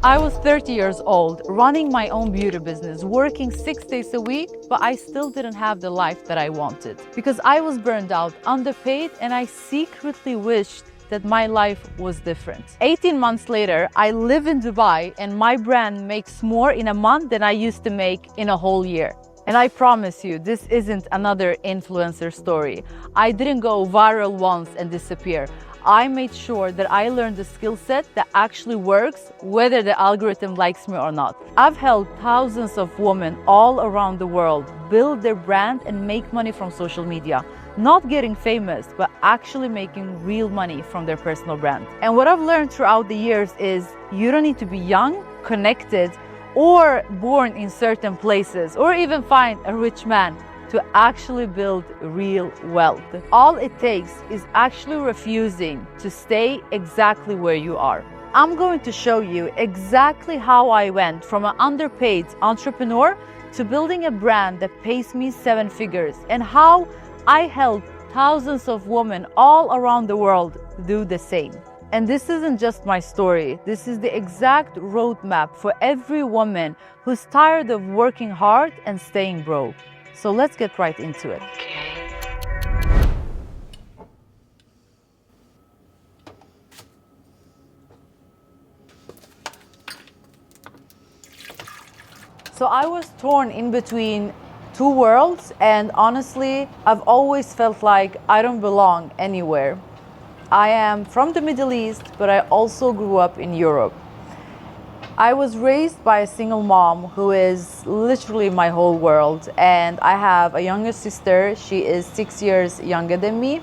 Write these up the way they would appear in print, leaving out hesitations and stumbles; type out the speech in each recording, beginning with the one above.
I was 30 years old, running my own beauty business, working 6 days a week, but I still didn't have the life that I wanted. Because I was burned out, underpaid, and I secretly wished that my life was different. 18 months later, I live in Dubai and my brand makes more in a month than I used to make in a whole year. And I promise you, this isn't another influencer story. I didn't go viral once and disappear. I made sure that I learned the skill set that actually works, whether the algorithm likes me or not. I've helped thousands of women all around the world build their brand and make money from social media. Not getting famous, but actually making real money from their personal brand. And what I've learned throughout the years is you don't need to be young, connected, or born in certain places, or even find a rich man to actually build real wealth. All it takes is actually refusing to stay exactly where you are. I'm going to show you exactly how I went from an underpaid entrepreneur to building a brand that pays me 7 figures, and how I help thousands of women all around the world do the same. And this isn't just my story. This is the exact roadmap for every woman who's tired of working hard and staying broke. So let's get right into it. So I was torn in between two worlds, and honestly, I've always felt like I don't belong anywhere. I am from the Middle East, but I also grew up in Europe. I was raised by a single mom who is literally my whole world, and I have a younger sister. She is 6 years younger than me.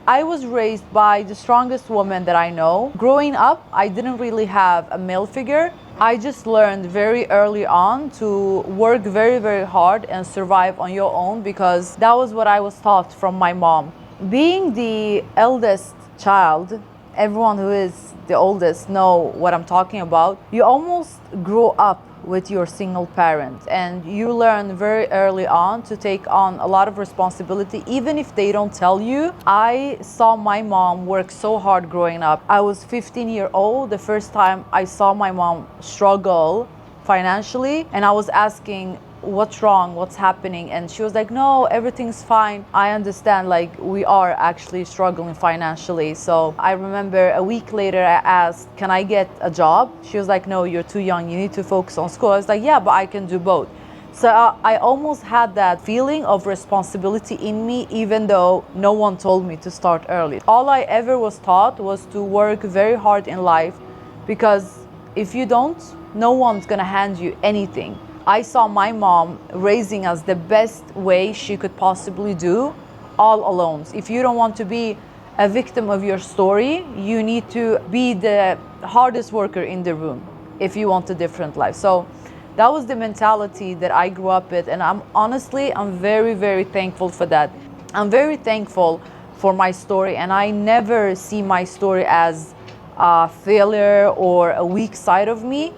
I was raised by the strongest woman that I know. Growing up, I didn't really have a male figure. I just learned very early on to work very, very hard and survive on your own, because that was what I was taught from my mom. Being the eldest child, everyone who is the oldest know what I'm talking about. You almost grow up with your single parent, and you learn very early on to take on a lot of responsibility, even if they don't tell you. I saw my mom work so hard growing up. I was 15 years old the first time I saw my mom struggle financially, and I was asking, what's wrong, what's happening? And she was like, no, everything's fine. I understand, like, we are actually struggling financially. So I remember a week later I asked, can I get a job? She was like, no, you're too young, you need to focus on school. I was like, yeah, but I can do both. So I almost had that feeling of responsibility in me, even though no one told me to start early. All I ever was taught was to work very hard in life, because if you don't, no one's gonna hand you anything. I saw my mom raising us the best way she could possibly do, all alone. If you don't want to be a victim of your story, you need to be the hardest worker in the room if you want a different life. So that was the mentality that I grew up with, and I'm very, very thankful for that. I'm very thankful for my story, and I never see my story as a failure or a weak side of me.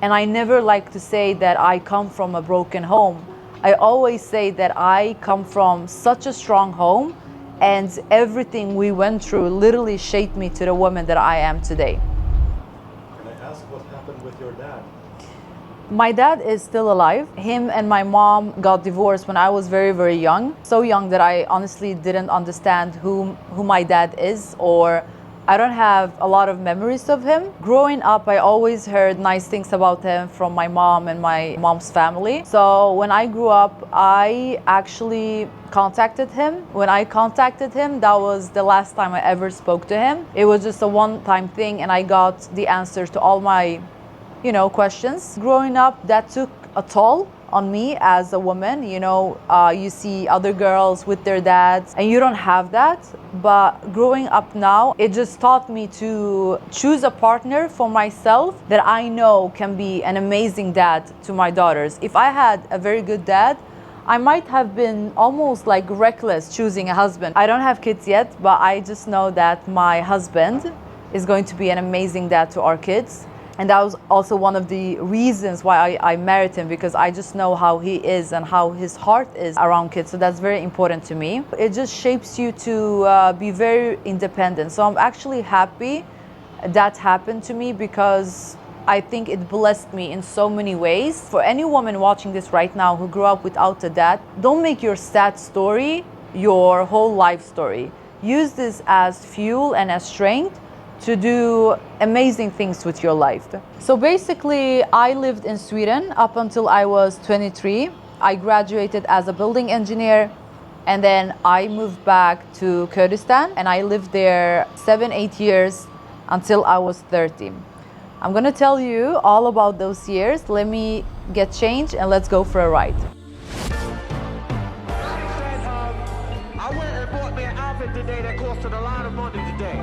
And I never like to say that I come from a broken home. I always say that I come from such a strong home, and everything we went through literally shaped me to the woman that I am today. Can I ask what happened with your dad? My dad is still alive. Him and my mom got divorced when I was very, very young. So young that I honestly didn't understand who my dad is, or I don't have a lot of memories of him. Growing up, I always heard nice things about him from my mom and my mom's family. So when I grew up, I actually contacted him. When I contacted him, that was the last time I ever spoke to him. It was just a one-time thing, and I got the answers to all my, questions. Growing up, that took a toll on me as a woman. You see other girls with their dads, and you don't have that. But growing up now, it just taught me to choose a partner for myself that I know can be an amazing dad to my daughters. If I had a very good dad, I might have been almost like reckless choosing a husband. I don't have kids yet, but I just know that my husband is going to be an amazing dad to our kids. And that was also one of the reasons why I married him, because I just know how he is and how his heart is around kids. So that's very important to me. It just shapes you to be very independent. So I'm actually happy that happened to me, because I think it blessed me in so many ways. For any woman watching this right now who grew up without a dad, don't make your sad story your whole life story. Use this as fuel and as strength to do amazing things with your life. So basically, I lived in Sweden up until I was 23. I graduated as a building engineer, and then I moved back to Kurdistan, and I lived there 7-8 years until I was 30. I'm gonna tell you all about those years. Let me get changed and let's go for a ride. I went and bought me an outfit today that costed a lot of money today.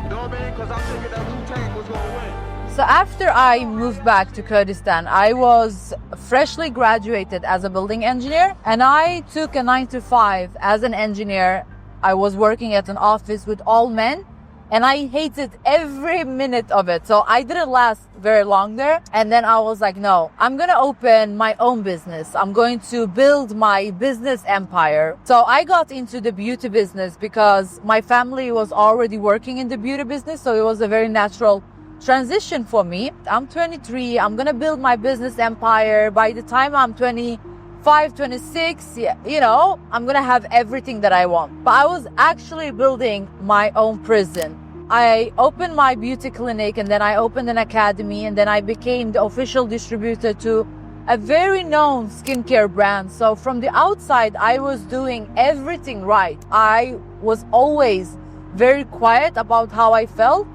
You know what I mean? Because I'm thinking that Wu-Tang was gonna win. So after I moved back to Kurdistan, I was freshly graduated as a building engineer, and I took a 9-to-5 as an engineer. I was working at an office with all men, and I hated every minute of it. So I didn't last very long there. And then I was like, no, I'm gonna open my own business. I'm going to build my business empire. So I got into the beauty business because my family was already working in the beauty business. So it was a very natural transition for me. I'm 23, I'm gonna build my business empire. By the time I'm 25, 26, you know, I'm gonna have everything that I want. But I was actually building my own prison. I opened my beauty clinic, and then I opened an academy, and then I became the official distributor to a very known skincare brand. So from the outside, I was doing everything right. I was always very quiet about how I felt.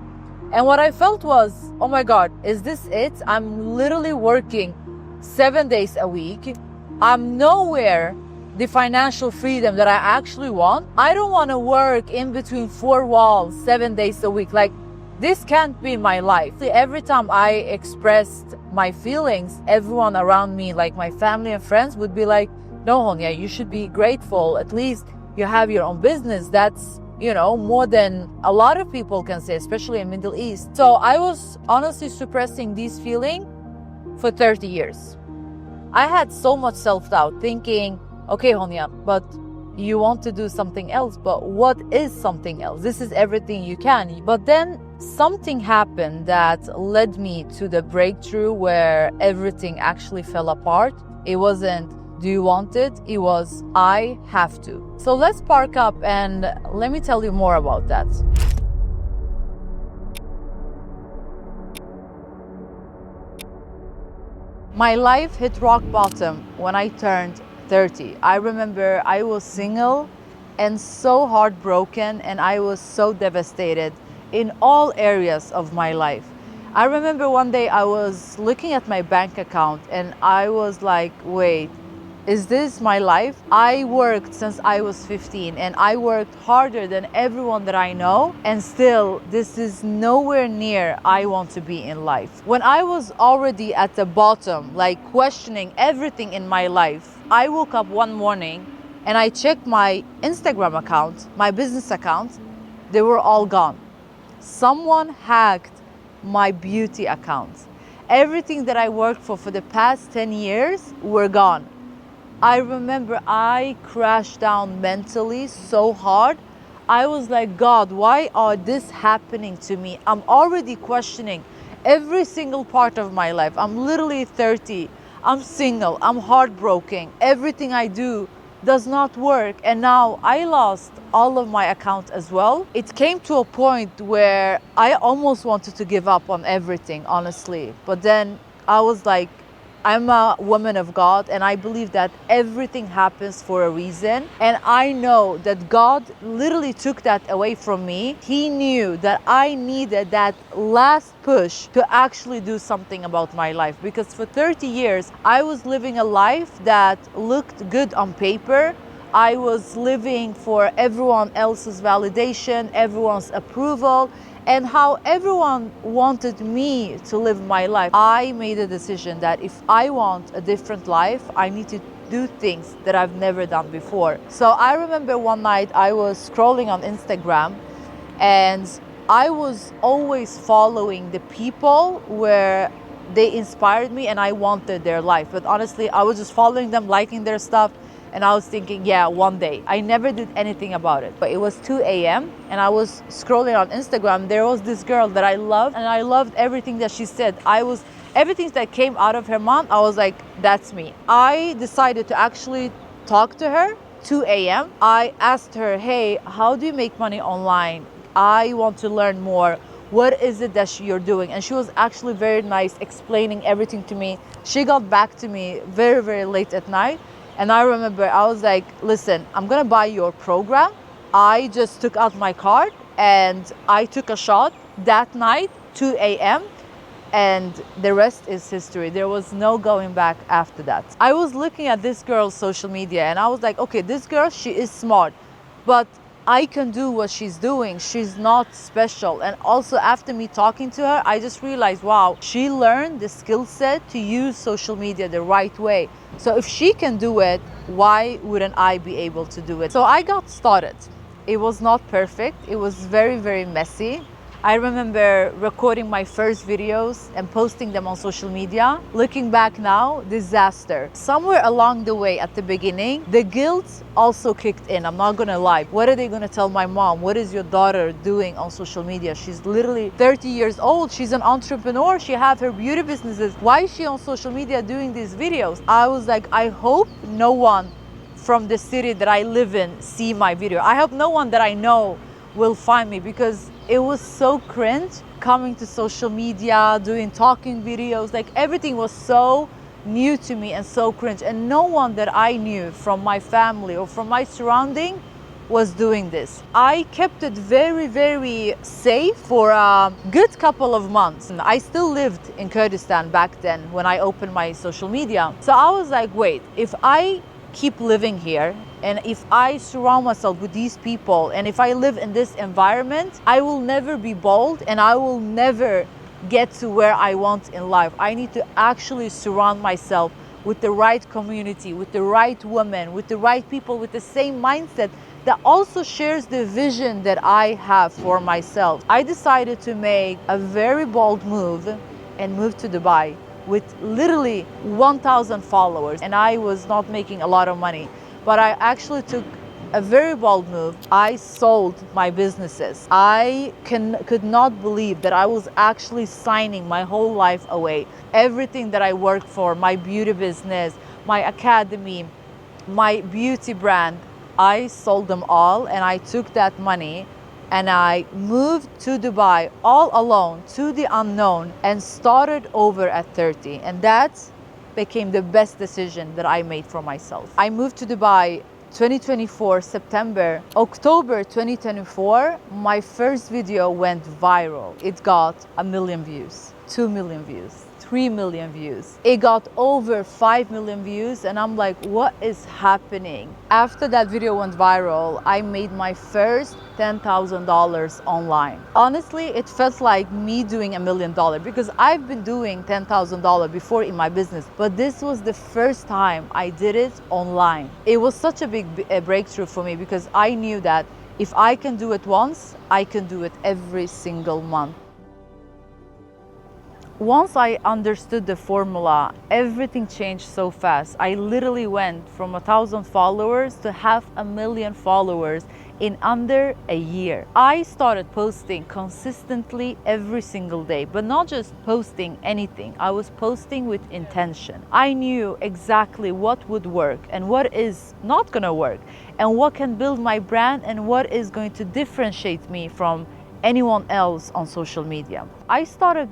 And what I felt was, oh my God, is this it? I'm literally working 7 days a week. I'm nowhere the financial freedom that I actually want. I don't want to work in between four walls 7 days a week. Like, this can't be my life. Every time I expressed my feelings, everyone around me, like my family and friends, would be like, no, Honia, you should be grateful. At least you have your own business. That's, you know, more than a lot of people can say, especially in Middle East. So I was honestly suppressing these feelings for 30 years. I had so much self-doubt, thinking, okay, Honia, but you want to do something else, but what is something else? This is everything you can. But then something happened that led me to the breakthrough where everything actually fell apart. It wasn't, do you want it? It was, I have to. So let's park up and let me tell you more about that. My life hit rock bottom when I turned 30. I remember I was single and so heartbroken, and I was so devastated in all areas of my life. I remember one day I was looking at my bank account and I was like, wait, is this my life? I worked since I was 15, and I worked harder than everyone that I know, and still this is nowhere near I want to be in life. When I was already at the bottom, like questioning everything in my life, I woke up one morning and I checked my Instagram account, my business account. They were all gone. Someone hacked my beauty account. Everything that I worked for the past 10 years were gone. I remember I crashed down mentally so hard. I was like, God, why are this happening to me? I'm already questioning every single part of my life. I'm literally 30. I'm single. I'm heartbroken. Everything I do does not work. And now I lost all of my account as well. It came to a point where I almost wanted to give up on everything, honestly. But then I was like, I'm a woman of God, and I believe that everything happens for a reason. And I know that God literally took that away from me. He knew that I needed that last push to actually do something about my life, because for 30 years, I was living a life that looked good on paper. I was living for everyone else's validation, everyone's approval, and how everyone wanted me to live my life. I made a decision that if I want a different life, I need to do things that I've never done before. So I remember one night I was scrolling on Instagram, and I was always following the people where they inspired me and I wanted their life. But honestly, I was just following them, liking their stuff, And I was thinking, yeah, one day. I never did anything about it. But it was 2 a.m. and I was scrolling on Instagram. There was this girl that I loved, and I loved everything that she said. Everything that came out of her mouth, I was like, that's me. I decided to actually talk to her. 2 a.m. I asked her, hey, how do you make money online? I want to learn more. What is it that you're doing? And she was actually very nice, explaining everything to me. She got back to me very, very late at night. And I remember I was like, listen, I'm gonna buy your program. I just took out my card and I took a shot that night, 2 a.m. And the rest is history. There was no going back after that. I was looking at this girl's social media and I was like, okay, this girl, she is smart, but I can do what she's doing. She's not special. And also after me talking to her, I just realized, wow, she learned the skill set to use social media the right way. So if she can do it, why wouldn't I be able to do it? So I got started. It was not perfect. It was very, very messy. I remember recording my first videos and posting them on social media. Looking back now, disaster. Somewhere along the way at the beginning, the guilt also kicked in. I'm not gonna lie. What are they gonna tell my mom? What is your daughter doing on social media? She's literally 30 years old. She's an entrepreneur. She has her beauty businesses. Why is she on social media doing these videos? I was like, I hope no one from the city that I live in see my video. I hope no one that I know will find me, because it was so cringe coming to social media, doing talking videos. Like everything was so new to me and so cringe, and no one that I knew from my family or from my surrounding was doing this. I kept it very, very safe for a good couple of months. I still lived in Kurdistan back then when I opened my social media. So I was like, wait, if I keep living here and if I surround myself with these people and if I live in this environment, I will never be bold and I will never get to where I want in life. I need to actually surround myself with the right community, with the right women, with the right people with the same mindset that also shares the vision that I have for myself. I decided to make a very bold move and move to Dubai with literally 1,000 followers, and I was not making a lot of money, but I actually took a very bold move. I sold my businesses. I could not believe that I was actually signing my whole life away. Everything that I worked for, my beauty business, my academy, my beauty brand, I sold them all, and I took that money and I moved to Dubai all alone to the unknown and started over at 30. And that became the best decision that I made for myself. I moved to Dubai 2024 September. October 2024, my first video went viral. It got 1 million views, 2 million views, 3 million views. It got over 5 million views, and I'm like, what is happening? After that video went viral, I made my first $10,000 online. Honestly, it felt like me doing $1 million because I've been doing $10,000 before in my business, but this was the first time I did it online. It was such a big breakthrough for me because I knew that if I can do it once, I can do it every single month. Once I understood the formula, everything changed so fast. I literally went from 1,000 followers to 500,000 followers in under a year. I started posting consistently every single day, but not just posting anything. I was posting with intention. I knew exactly what would work and what is not gonna work, and what can build my brand and what is going to differentiate me from anyone else on social media. I started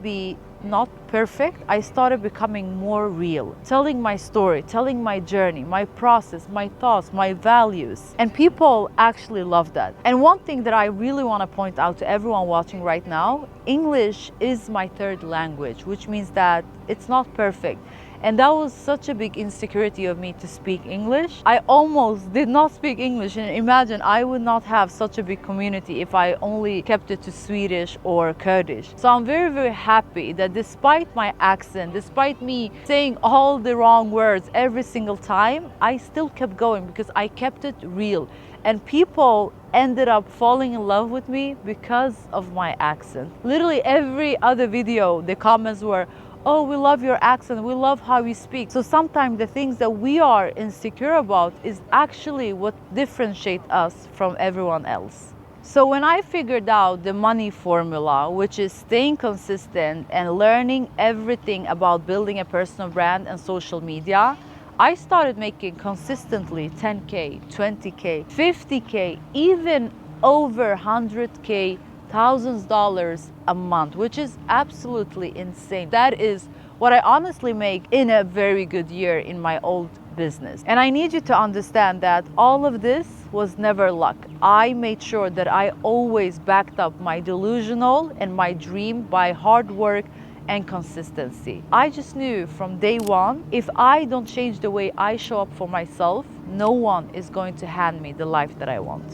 not perfect, I started becoming more real, telling my story, telling my journey, my process, my thoughts, my values. And people actually love that. And one thing that I really want to point out to everyone watching right now, English is my third language, which means that it's not perfect. And that was such a big insecurity of me to speak English. I almost did not speak English, and imagine I would not have such a big community if I only kept it to Swedish or Kurdish. So I'm very, very happy that despite my accent, despite me saying all the wrong words every single time, I still kept going because I kept it real. And people ended up falling in love with me because of my accent. Literally every other video, the comments were, oh, we love your accent, we love how you speak. So sometimes the things that we are insecure about is actually what differentiates us from everyone else. So when I figured out the money formula, which is staying consistent and learning everything about building a personal brand and social media, I started making consistently 10K, 20K, 50K, even over 100K, thousands of dollars a month, which is absolutely insane. That is what I honestly make in a very good year in my old business. And I need you to understand that all of this was never luck. I made sure that I always backed up my delusional and my dream by hard work and consistency. I just knew from day one, if I don't change the way I show up for myself, no one is going to hand me the life that I want.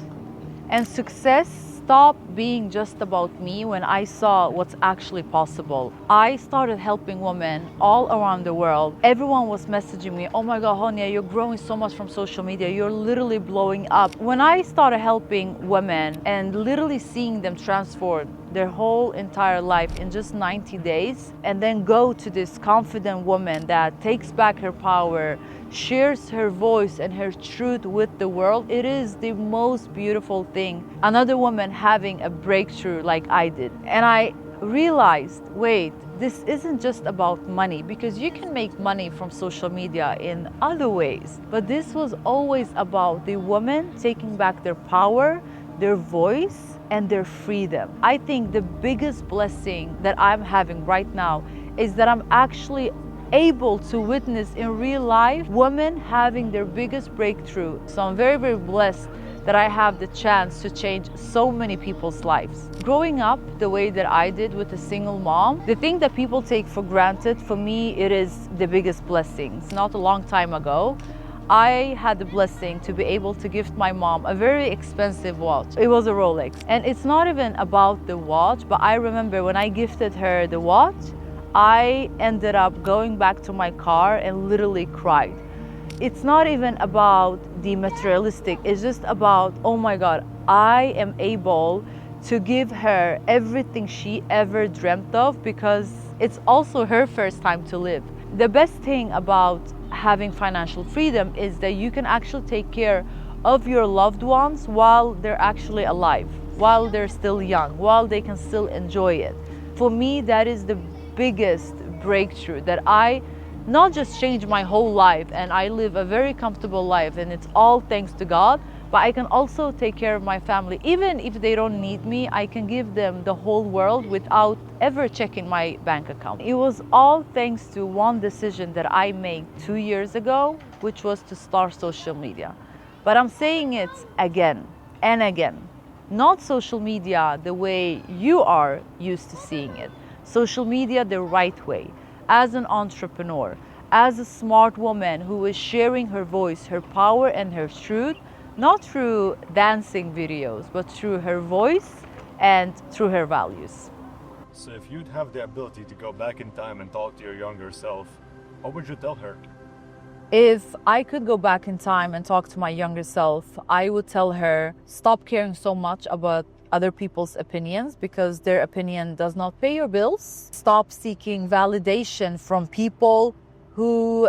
And success stopped being just about me when I saw what's actually possible. I started helping women all around the world. Everyone was messaging me, oh my God, Honia, you're growing so much from social media. You're literally blowing up. When I started helping women and literally seeing them transform their whole entire life in just 90 days, and then go to this confident woman that takes back her power, shares her voice and her truth with the world, it is the most beautiful thing. Another woman having a breakthrough like I did. And I realized, wait, this isn't just about money, because you can make money from social media in other ways. But this was always about the women taking back their power, their voice, and their freedom. I think the biggest blessing that I'm having right now is that I'm actually able to witness in real life women having their biggest breakthrough. So I'm very, very blessed that I have the chance to change so many people's lives. Growing up the way that I did with a single mom, the thing that people take for granted, for me, it is the biggest blessings. Not a long time ago, I had the blessing to be able to gift my mom a very expensive watch. It was a Rolex. And it's not even about the watch, but I remember when I gifted her the watch, I ended up going back to my car and literally cried. It's not even about the materialistic, it's just about, oh my God, I am able to give her everything she ever dreamt of, because it's also her first time to live. The best thing about having financial freedom is that you can actually take care of your loved ones while they're actually alive, while they're still young, while they can still enjoy it. For me, that is the biggest breakthrough, that I not just changed my whole life and I live a very comfortable life, and it's all thanks to God, but I can also take care of my family. Even if they don't need me, I can give them the whole world without ever checking my bank account. It was all thanks to one decision that I made 2 years ago, which was to start social media. But I'm saying it again and again, not social media the way you are used to seeing it. Social media the right way, as an entrepreneur, as a smart woman who is sharing her voice, her power and her truth, not through dancing videos, but through her voice and through her values. So if you'd have the ability to go back in time and talk to your younger self, what would you tell her? If I could go back in time and talk to my younger self, I would tell her, stop caring so much about other people's opinions, because their opinion does not pay your bills. Stop seeking validation from people who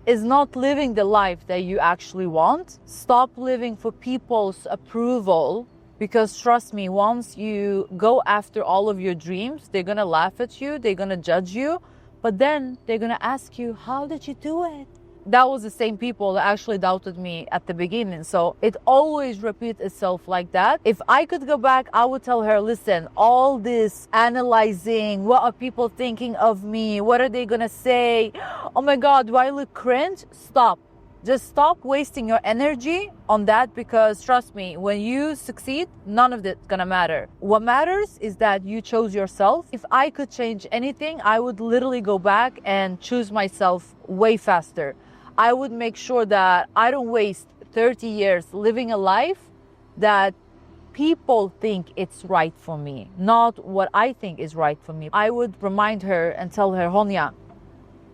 is not living the life that you actually want. Stop living for people's approval, because trust me, once you go after all of your dreams, they're gonna laugh at you, they're gonna judge you, but then they're gonna ask you, how did you do it? That was the same people that actually doubted me at the beginning. So it always repeats itself like that. If I could go back, I would tell her, listen, all this analyzing, what are people thinking of me? What are they gonna say? Oh my God, do I look cringe? Stop. Just stop wasting your energy on that, because trust me, when you succeed, none of it's gonna matter. What matters is that you chose yourself. If I could change anything, I would literally go back and choose myself way faster. I would make sure that I don't waste 30 years living a life that people think it's right for me, not what I think is right for me. I would remind her and tell her, Honia,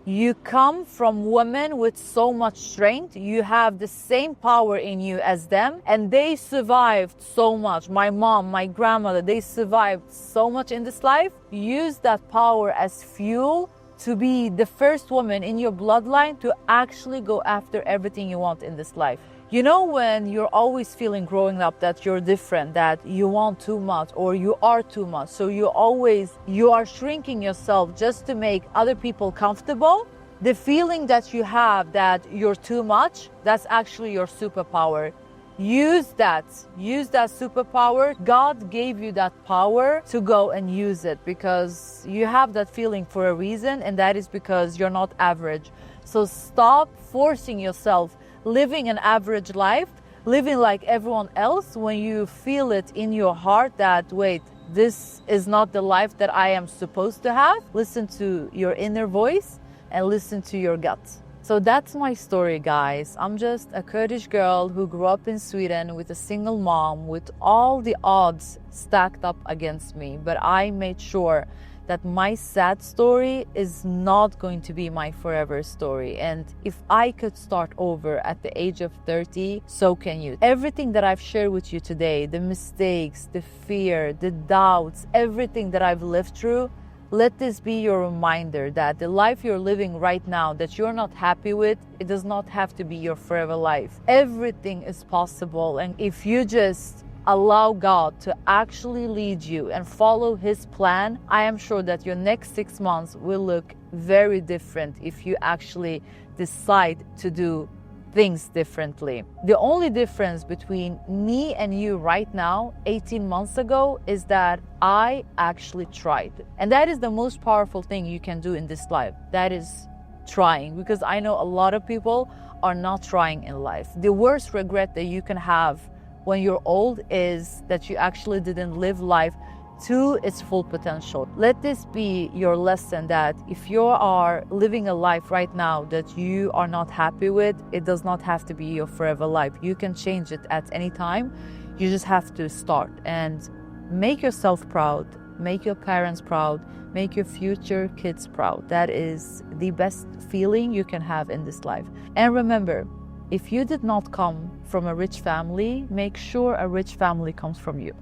you come from women with so much strength. You have the same power in you as them, and they survived so much. My mom, my grandmother, they survived so much in this life. Use that power as fuel to be the first woman in your bloodline to actually go after everything you want in this life. You know, when you're always feeling growing up that you're different, that you want too much or you are too much, so you are shrinking yourself just to make other people comfortable. The feeling that you have that you're too much, that's actually your superpower. Use that superpower. God gave you that power to go and use it, because you have that feeling for a reason, and that is because you're not average. So stop forcing yourself living an average life, living like everyone else, when you feel it in your heart that, wait, this is not the life that I am supposed to have. Listen to your inner voice and listen to your gut. So that's my story, guys. I'm just a Kurdish girl who grew up in Sweden with a single mom, with all the odds stacked up against me. But I made sure that my sad story is not going to be my forever story. And if I could start over at the age of 30, so can you. Everything that I've shared with you today, the mistakes, the fear, the doubts, everything that I've lived through, let this be your reminder that the life you're living right now that you're not happy with, it does not have to be your forever life. Everything is possible. And if you just allow God to actually lead you and follow His plan, I am sure that your next 6 months will look very different if you actually decide to do things differently. The only difference between me and you right now, 18 months ago, is that I actually tried. And that is the most powerful thing you can do in this life. That is trying, because I know a lot of people are not trying in life. The worst regret that you can have when you're old is that you actually didn't live life to its full potential. Let this be your lesson, that if you are living a life right now that you are not happy with, it does not have to be your forever life. You can change it at any time. You just have to start and make yourself proud, make your parents proud, make your future kids proud. That is the best feeling you can have in this life. And remember, if you did not come from a rich family, make sure a rich family comes from you.